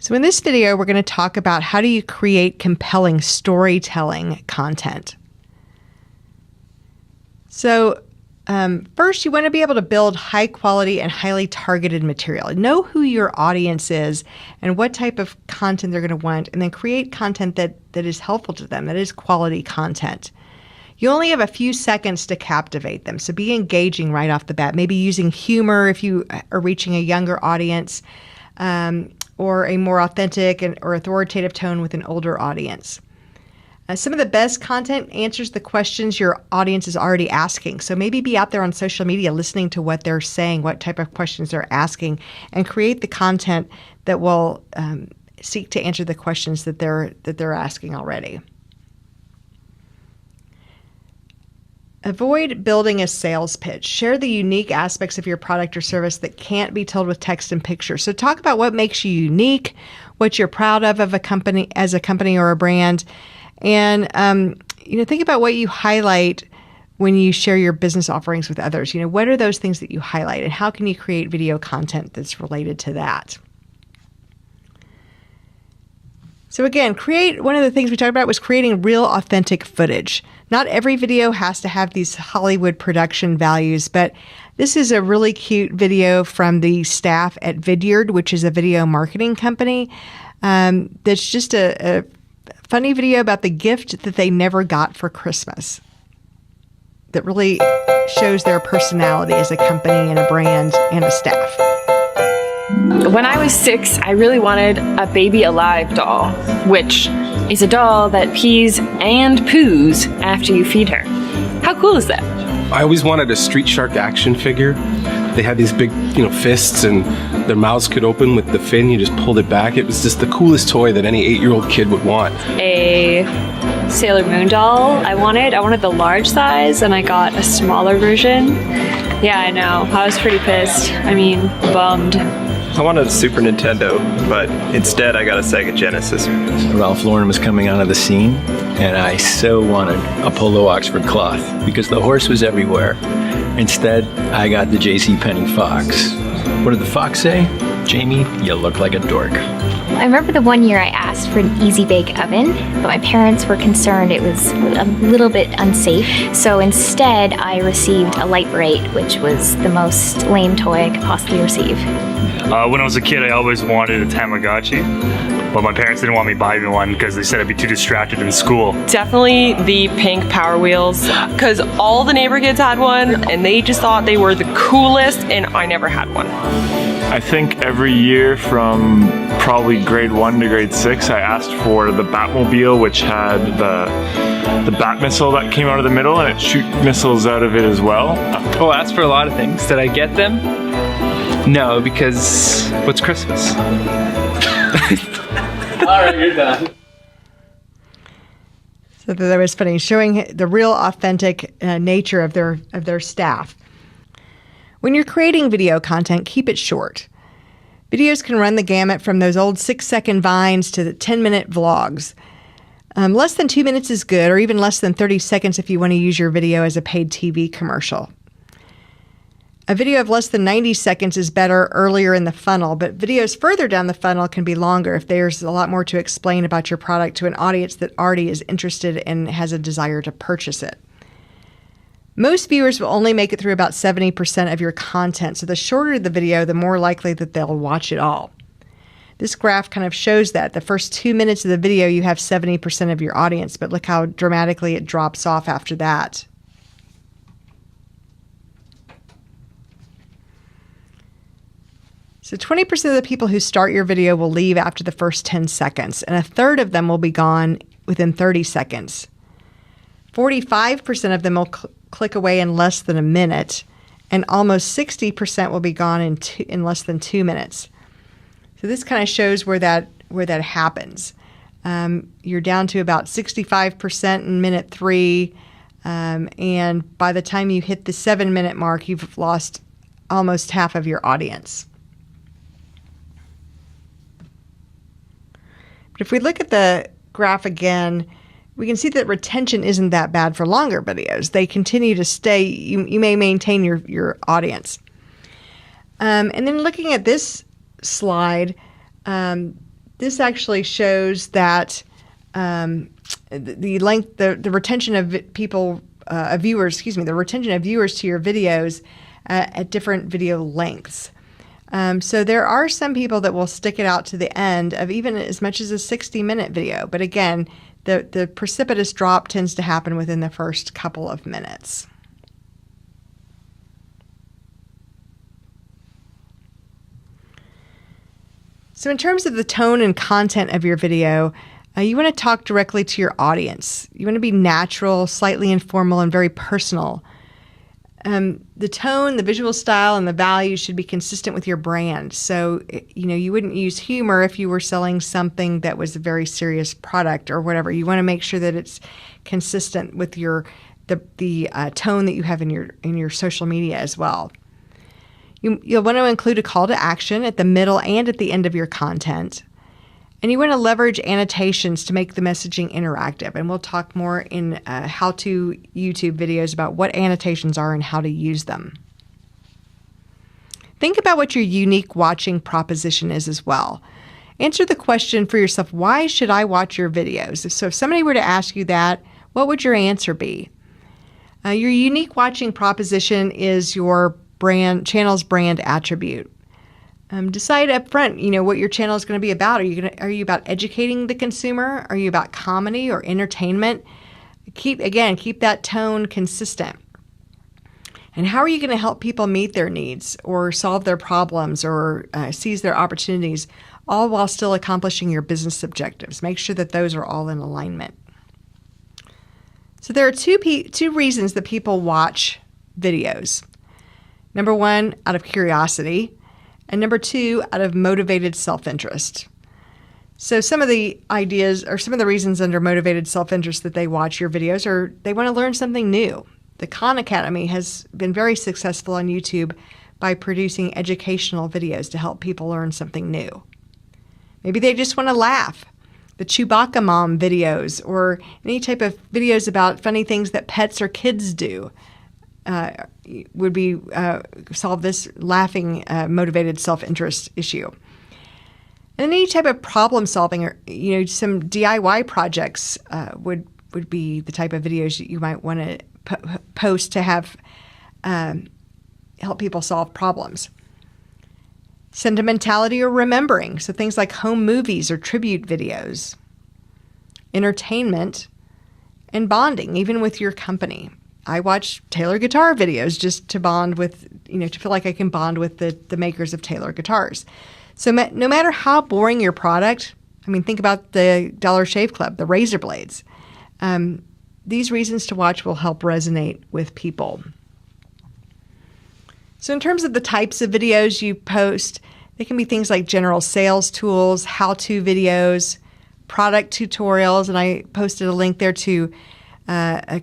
So in this video, we're going to talk about how do you create compelling storytelling content. So first, you want to be able to build high quality and highly targeted material. Know who your audience is and what type of content they're going to want, and then create content that is helpful to them, that is quality content. You only have a few seconds to captivate them, so be engaging right off the bat. Maybe using humor if you are reaching a younger audience, or a more authentic or authoritative tone with an older audience. Some of the best content answers the questions your audience is already asking. So maybe be out there on social media listening to what they're saying, what type of questions they're asking, and create the content that will seek to answer the questions that they're asking already. Avoid building a sales pitch. Share the unique aspects of your product or service that can't be told with text and pictures. So talk about what makes you unique, what you're proud of a company, as a company or a brand, and think about what you highlight when you share your business offerings with others. What are those things that you highlight, and how can you create video content that's related to that? So again, one of the things we talked about was creating real authentic footage. Not every video has to have these Hollywood production values, but this is a really cute video from the staff at Vidyard, which is a video marketing company. That's just a funny video about the gift that they never got for Christmas. That really shows their personality as a company and a brand and a staff. When I was 6, I really wanted a Baby Alive doll, which is a doll that pees and poos after you feed her. How cool is that? I always wanted a Street Shark action figure. They had these big, fists, and their mouths could open with the fin. You just pulled it back. It was just the coolest toy that any 8-year-old kid would want. A Sailor Moon doll I wanted the large size, and I got a smaller version. Yeah, I know. I was pretty pissed. Bummed. I wanted a Super Nintendo, but instead I got a Sega Genesis. Ralph Lauren was coming out of the scene, and I so wanted a Polo Oxford cloth because the horse was everywhere. Instead, I got the JCPenney Fox. What did the Fox say? Jamie, you look like a dork. I remember the one year I asked for an Easy Bake Oven, but my parents were concerned it was a little bit unsafe. So instead, I received a Lite-Brite, which was the most lame toy I could possibly receive. When I was a kid, I always wanted a Tamagotchi, but my parents didn't want me buying one because they said I'd be too distracted in school. Definitely the pink Power Wheels, because all the neighbor kids had one, and they just thought they were the coolest, and I never had one. I think every year from probably grade 1 to grade 6, I asked for the Batmobile, which had the bat missile that came out of the middle, and it shoot missiles out of it as well. Oh, I asked for a lot of things. Did I get them? No, because what's Christmas? All right, you're done. So that was funny, showing the real authentic nature of their staff. When you're creating video content, keep it short. Videos can run the gamut from those old 6-second vines to the 10-minute vlogs. Less than 2 minutes is good, or even less than 30 seconds if you want to use your video as a paid TV commercial. A video of less than 90 seconds is better earlier in the funnel, but videos further down the funnel can be longer if there's a lot more to explain about your product to an audience that already is interested and has a desire to purchase it. Most viewers will only make it through about 70% of your content, so the shorter the video, the more likely that they'll watch it all. This graph kind of shows that. The first 2 minutes of the video, you have 70% of your audience, but look how dramatically it drops off after that. So 20% of the people who start your video will leave after the first 10 seconds, and a third of them will be gone within 30 seconds. 45% of them will click away in less than a minute, and almost 60% will be gone in less than 2 minutes. So this kind of shows where that happens. You're down to about 65% in minute 3, and by the time you hit the 7-minute mark, you've lost almost half of your audience. But if we look at the graph again, we can see that retention isn't that bad for longer videos. They continue to stay. You may maintain your audience. And then looking at this slide, this actually shows that the length, the retention of viewers to your videos at different video lengths. So there are some people that will stick it out to the end of even as much as a 60-minute video. But again, the precipitous drop tends to happen within the first couple of minutes. So in terms of the tone and content of your video, you want to talk directly to your audience. You want to be natural, slightly informal, and very personal. The tone, the visual style, and the values should be consistent with your brand. So, you wouldn't use humor if you were selling something that was a very serious product or whatever. You want to make sure that it's consistent with the tone that you have in your social media as well. You'll want to include a call to action at the middle and at the end of your content. And you want to leverage annotations to make the messaging interactive. And we'll talk more in how-to YouTube videos about what annotations are and how to use them. Think about what your unique watching proposition is as well. Answer the question for yourself, why should I watch your videos? So if somebody were to ask you that, what would your answer be? Your unique watching proposition is your channel's brand attribute. Decide up front, what your channel is going to be about. Are you about educating the consumer? Are you about comedy or entertainment? Keep that tone consistent. And how are you going to help people meet their needs or solve their problems or seize their opportunities, all while still accomplishing your business objectives? Make sure that those are all in alignment. So there are two reasons that people watch videos. Number one, out of curiosity. And number two, out of motivated self-interest. So some of the ideas or some of the reasons under motivated self-interest that they watch your videos are they want to learn something new. The Khan Academy has been very successful on YouTube by producing educational videos to help people learn something new. Maybe they just want to laugh. The Chewbacca Mom videos or any type of videos about funny things that pets or kids do. Would be solve this laughing motivated self-interest issue. And any type of problem solving or some DIY projects would be the type of videos that you might want to post to have help people solve problems. Sentimentality or remembering, so things like home movies or tribute videos. Entertainment and bonding, even with your company. I watch Taylor guitar videos just to bond with, to feel like I can bond with the makers of Taylor guitars. So no matter how boring your product, think about the Dollar Shave Club, the razor blades. These reasons to watch will help resonate with people. So in terms of the types of videos you post, they can be things like general sales tools, how-to videos, product tutorials, and I posted a link there to a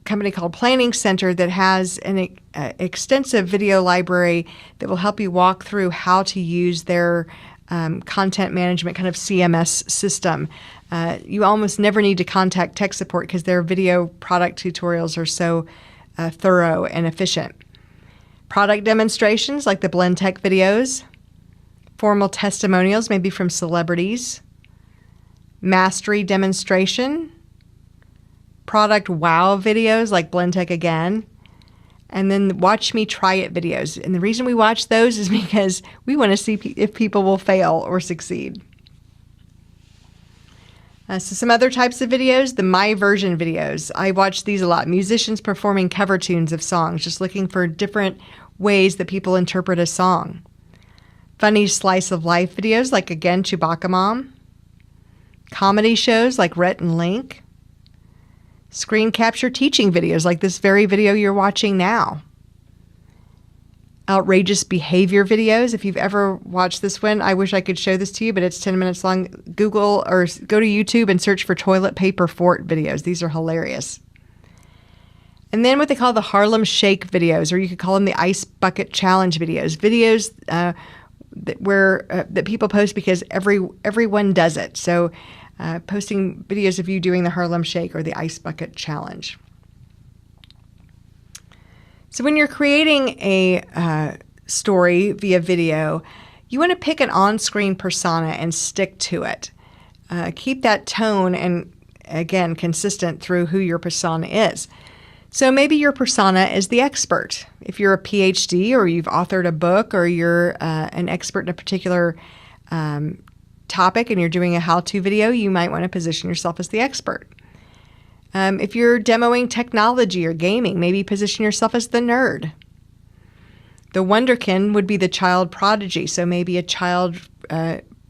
company called Planning Center that has an extensive video library that will help you walk through how to use their content management kind of CMS system. You almost never need to contact tech support because their video product tutorials are so thorough and efficient. Product demonstrations like the Blendtec videos, formal testimonials maybe from celebrities, mastery demonstration, product wow videos like Blendtec again, and then watch me try it videos. And the reason we watch those is because we want to see if people will fail or succeed. So some other types of videos, the My Version videos. I watch these a lot. Musicians performing cover tunes of songs, just looking for different ways that people interpret a song. Funny slice of life videos like, again, Chewbacca Mom. Comedy shows like Rhett and Link. Screen capture teaching videos like this very video you're watching now. Outrageous behavior videos. If you've ever watched this one, I wish I could show this to you, but it's 10 minutes long. Google or go to YouTube and search for toilet paper fort videos. These are hilarious. And then what they call the Harlem Shake videos, or you could call them the Ice Bucket Challenge videos. Videos that people post because everyone does it. So posting videos of you doing the Harlem Shake or the Ice Bucket Challenge. So when you're creating a story via video, You want to pick an on-screen persona and stick to it. Keep that tone and, again, consistent through who your persona is. So maybe your persona is the expert. If you're a PhD or you've authored a book or you're an expert in a particular topic and you're doing a how-to video, you might want to position yourself as the expert. If you're demoing technology or gaming, maybe position yourself as the nerd. The wonderkin would be the child prodigy, so maybe a child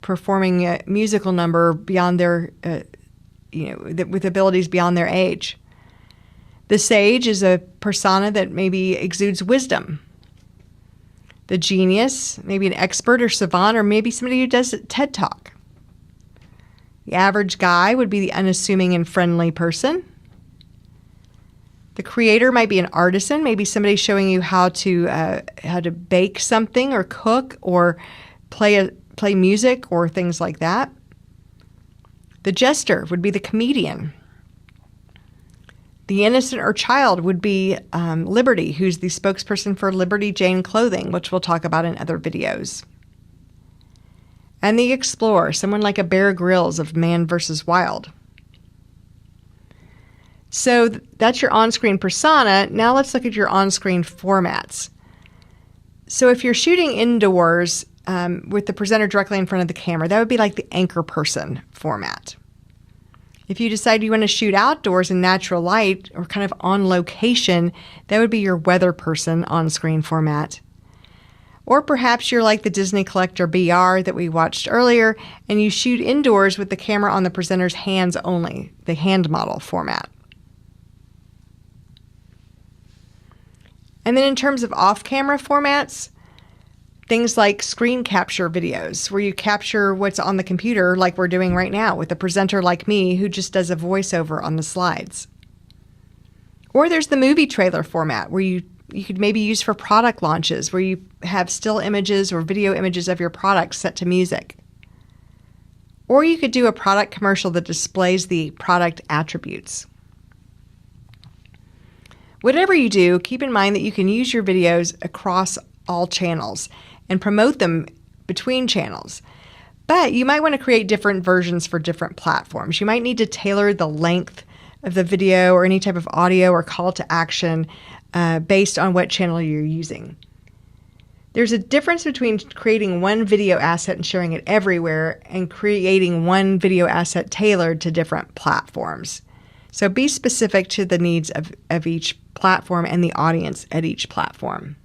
performing a musical number beyond their, with abilities beyond their age. The sage is a persona that maybe exudes wisdom. The genius, maybe an expert or savant, or maybe somebody who does TED Talk. The average guy would be the unassuming and friendly person. The creator might be an artisan, maybe somebody showing you how to bake something or cook or play music or things like that. The jester would be the comedian. The innocent or child would be Liberty, who's the spokesperson for Liberty Jane Clothing, which we'll talk about in other videos. And the explorer, someone like a Bear Grylls of Man vs. Wild. So that's your on-screen persona. Now let's look at your on-screen formats. So if you're shooting indoors with the presenter directly in front of the camera, that would be like the anchor person format. If you decide you want to shoot outdoors in natural light or kind of on location, that would be your weather person on-screen format. Or perhaps you're like the Disney Collector BR that we watched earlier, and you shoot indoors with the camera on the presenter's hands only, the hand model format. And then in terms of off-camera formats, things like screen capture videos where you capture what's on the computer like we're doing right now with a presenter like me who just does a voiceover on the slides. Or there's the movie trailer format where you could maybe use for product launches where you have still images or video images of your products set to music. Or you could do a product commercial that displays the product attributes. Whatever you do, keep in mind that you can use your videos across all channels and promote them between channels. But you might want to create different versions for different platforms. You might need to tailor the length of the video or any type of audio or call to action based on what channel you're using. There's a difference between creating one video asset and sharing it everywhere and creating one video asset tailored to different platforms. So be specific to the needs of each platform and the audience at each platform.